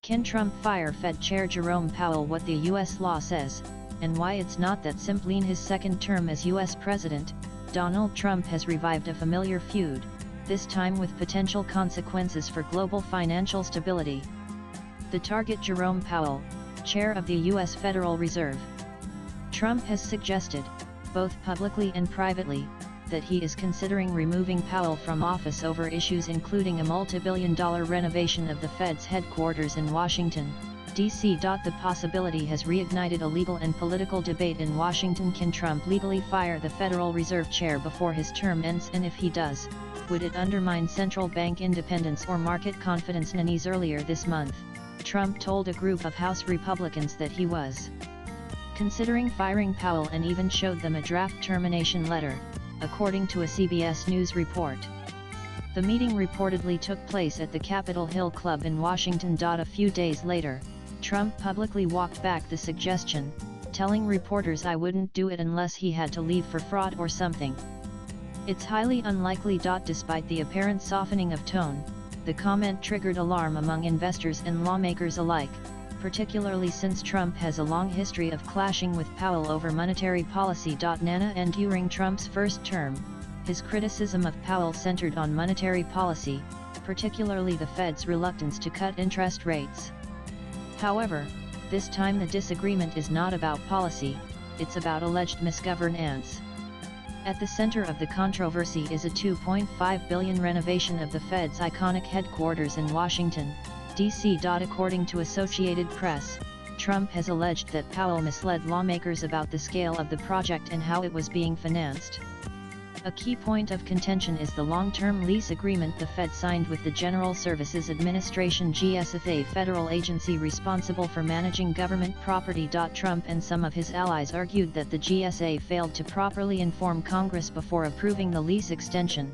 Can Trump fire Fed Chair Jerome Powell? What the U.S. law says, and why it's not that simply. In his second term as U.S. President, Donald Trump has revived a familiar feud, this time with potential consequences for global financial stability. The target: Jerome Powell, chair of the U.S. Federal Reserve. Trump has suggested, both publicly and privately, that he is considering removing Powell from office over issues including a multi-billion-dollar renovation of the Fed's headquarters in Washington, D.C. The possibility has reignited a legal and political debate in Washington. Can Trump legally fire the Federal Reserve Chair before his term ends, and if he does, would it undermine central bank independence or market confidence? Earlier this month, Trump told a group of House Republicans that he was considering firing Powell and even showed them a draft termination letter, according to a CBS News report. The meeting reportedly took place at the Capitol Hill Club in Washington. A few days later, Trump publicly walked back the suggestion, telling reporters, "I wouldn't do it unless he had to leave for fraud or something. It's highly unlikely." Despite the apparent softening of tone, the comment triggered alarm among investors and lawmakers alike, particularly since Trump has a long history of clashing with Powell over monetary policy. And during Trump's first term, his criticism of Powell centered on monetary policy, particularly the Fed's reluctance to cut interest rates. However, this time the disagreement is not about policy, it's about alleged misgovernance. At the center of the controversy is a $2.5 billion renovation of the Fed's iconic headquarters in Washington, D.C. According to Associated Press, Trump has alleged that Powell misled lawmakers about the scale of the project and how it was being financed. A key point of contention is the long-term lease agreement the Fed signed with the General Services Administration (GSA), a federal agency responsible for managing government property. Trump and some of his allies argued that the GSA failed to properly inform Congress before approving the lease extension.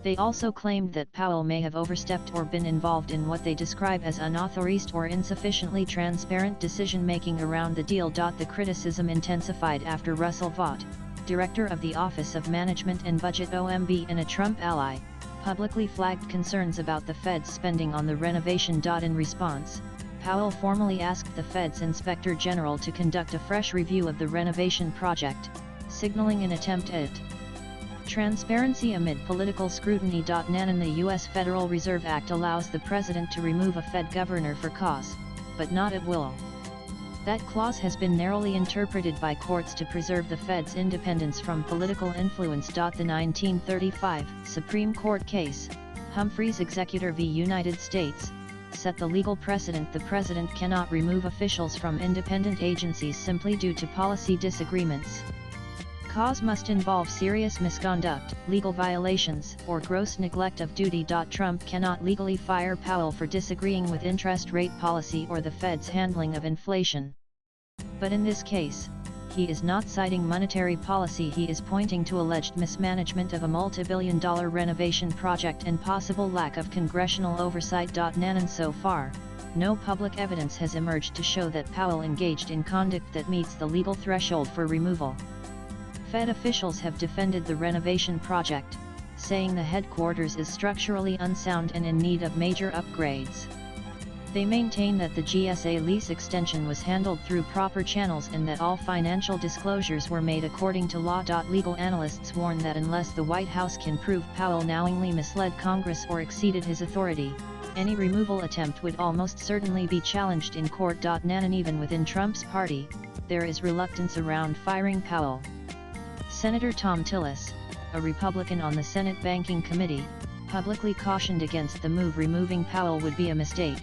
They also claimed that Powell may have overstepped or been involved in what they describe as unauthorized or insufficiently transparent decision-making around the deal. The criticism intensified after Russell Vought, director of the Office of Management and Budget (OMB) and a Trump ally, publicly flagged concerns about the Fed's spending on the renovation. In response, Powell formally asked the Fed's Inspector General to conduct a fresh review of the renovation project, signaling an attempt at transparency amid political scrutiny. And the U.S. Federal Reserve Act allows the president to remove a Fed governor for cause, but not at will. That clause has been narrowly interpreted by courts to preserve the Fed's independence from political influence. The 1935 Supreme Court case, Humphreys Executor v. United States, set the legal precedent: the president cannot remove officials from independent agencies simply due to policy disagreements. Cause must involve serious misconduct, legal violations, or gross neglect of duty. Trump cannot legally fire Powell for disagreeing with interest rate policy or the Fed's handling of inflation. But in this case, he is not citing monetary policy. He is pointing to alleged mismanagement of a multi-billion-dollar renovation project and possible lack of congressional oversight. And so far, no public evidence has emerged to show that Powell engaged in conduct that meets the legal threshold for removal. Fed officials have defended the renovation project, saying the headquarters is structurally unsound and in need of major upgrades. They maintain that the GSA lease extension was handled through proper channels and that all financial disclosures were made according to law. Legal analysts warn that unless the White House can prove Powell knowingly misled Congress or exceeded his authority, any removal attempt would almost certainly be challenged in court. And even within Trump's party, there is reluctance around firing Powell. Senator Thom Tillis, a Republican on the Senate Banking Committee, publicly cautioned against the move. Removing Powell would be a mistake.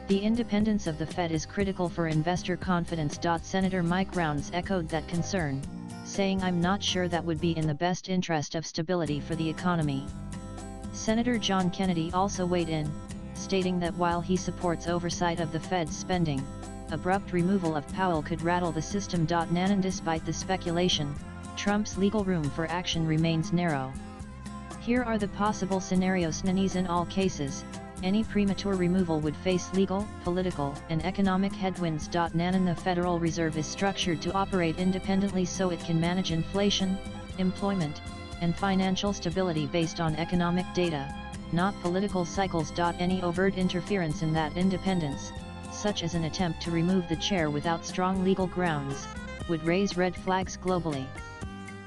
The independence of the Fed is critical for investor confidence. Senator Mike Rounds echoed that concern, saying, "I'm not sure that would be in the best interest of stability for the economy." Senator John Kennedy also weighed in, stating that while he supports oversight of the Fed's spending, abrupt removal of Powell could rattle the system. And despite the speculation, Trump's legal room for action remains narrow. Here are the possible scenarios. In all cases, any premature removal would face legal, political, and economic headwinds. And the Federal Reserve is structured to operate independently so it can manage inflation, employment, and financial stability based on economic data, not political cycles. Any overt interference in that independence, such as an attempt to remove the chair without strong legal grounds, would raise red flags globally.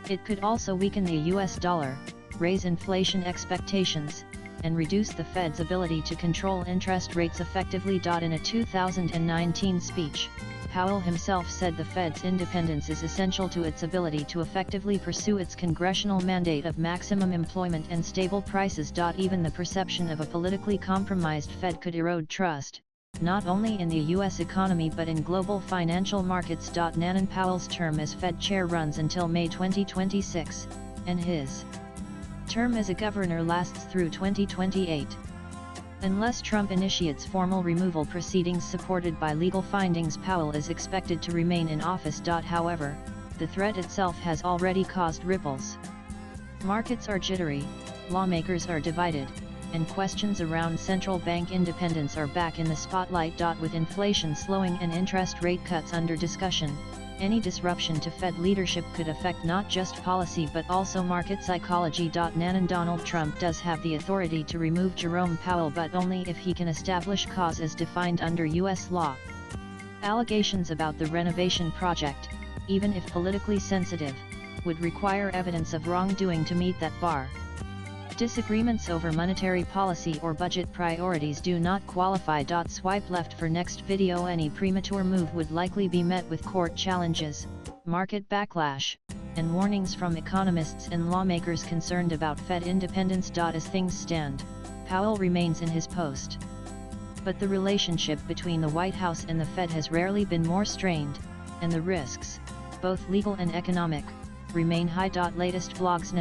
It could also weaken the US dollar, raise inflation expectations, and reduce the Fed's ability to control interest rates effectively. In a 2019 speech, Powell himself said the Fed's independence is essential to its ability to effectively pursue its congressional mandate of maximum employment and stable prices. Even the perception of a politically compromised Fed could erode trust, not only in the U.S. economy but in global financial markets. Nan Powell's term as Fed chair runs until May 2026, and his term as a governor lasts through 2028. Unless Trump initiates formal removal proceedings supported by legal findings, Powell is expected to remain in office. However, the threat itself has already caused ripples. Markets are jittery, lawmakers are divided, and questions around central bank independence are back in the spotlight. With inflation slowing and interest rate cuts under discussion, any disruption to Fed leadership could affect not just policy but also market psychology. Nan Donald Trump does have the authority to remove Jerome Powell, but only if he can establish cause as defined under U.S. law. Allegations about the renovation project, even if politically sensitive, would require evidence of wrongdoing to meet that bar. Disagreements over monetary policy or budget priorities do not qualify. Swipe left for next video. Any premature move would likely be met with court challenges, market backlash, and warnings from economists and lawmakers concerned about Fed independence. As things stand, Powell remains in his post. But the relationship between the White House and the Fed has rarely been more strained, and the risks, both legal and economic, remain high. Latest vlogs.